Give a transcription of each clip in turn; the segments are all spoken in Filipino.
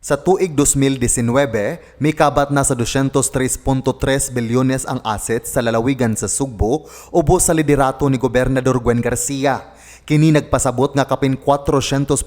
Sa tuig 2019, may kabat na sa 203.3 bilyones ang assets sa lalawigan sa Sugbo ubos sa liderato ni Gobernador Gwendolyn Garcia. Kini nagpasabot nga kapin 400%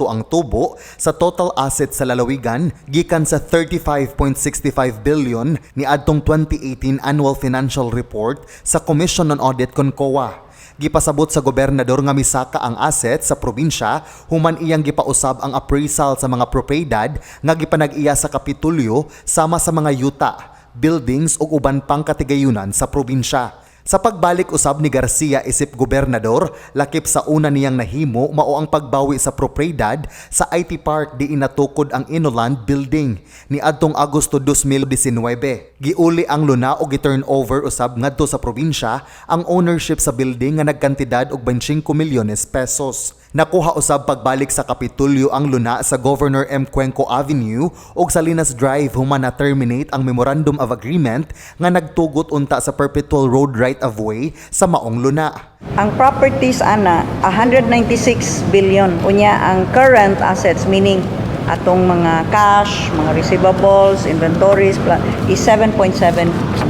ang tubo sa total assets sa lalawigan gikan sa 35.65 billion ni adtong 2018 Annual Financial Report sa Commission on Audit kon COA. Gipasabot sa gobernador nga misaka ang asset sa probinsya human iyang gipausab ang appraisal sa mga propiedad nga gipanag-iya sa kapitolyo sama sa mga yuta, buildings ug uban pang katigayunan sa probinsya. Sa pagbalik usab ni Garcia isip gobernador, lakip sa una niyang nahimo mao ang pagbawi sa propiedad sa IT Park di inatukod ang Inoland Building ni adtong Agosto 2019. Giuli ang luna o gi-turnover usab ngadto sa probinsya ang ownership sa building nga nagkantidad og 25 milyones pesos. Nakuha usab pagbalik sa kapitolyo ang luna sa Governor M. Cuenco Avenue ug Salinas Drive human na-terminate ang Memorandum of Agreement nga nagtugot unta sa perpetual road right of way sa maong luna. Ang properties ana 196 billion. Unya ang current assets meaning atong mga cash, mga receivables, inventories is 7.7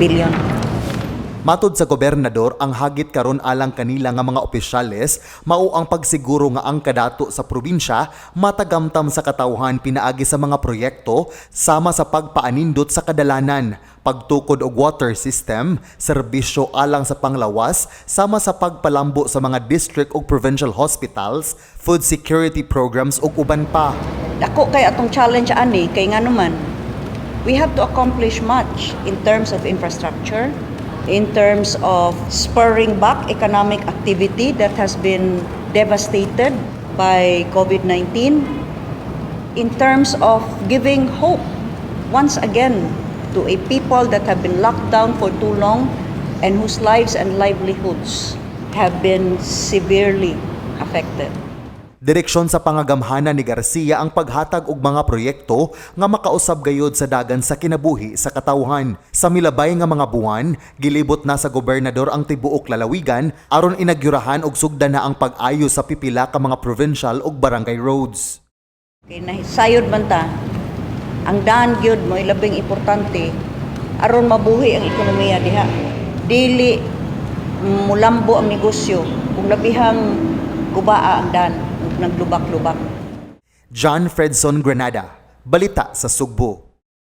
billion. Matod sa gobernador, ang hagit karon alang kanila nga mga opisyales mao ang pagsiguro nga ang kadato sa probinsya matagamtam sa katawhan pinaagi sa mga proyekto sama sa pagpaanindot sa kadalanan, pagtukod og water system, serbisyo alang sa panglawas sama sa pagpalambo sa mga district ug provincial hospitals, food security programs ug uban pa. Ako kay atong challenge ani kay nganuman we have to accomplish much in terms of infrastructure, in terms of spurring back economic activity that has been devastated by COVID-19, in terms of giving hope once again to a people that have been locked down for too long and whose lives and livelihoods have been severely affected. Direksyon sa pangagamhanan ni Garcia ang paghatag og mga proyekto nga makausab gayod sa dagan sa kinabuhi sa katawhan. Sa milabay nga mga buwan, gilibot na sa gobernador ang tibuok lalawigan aron inagyurahan og sugdan na ang pag-ayo sa pipila ka mga provincial ug barangay roads. Okay, sayod man ta, ang daan gyud mo ilabing importante aron mabuhi ang ekonomiya diha. Dili mulambo ang negosyo kung labihang gubaa ang daan naglubak-lubak. John Fredson Granada, Balita sa Sugbo.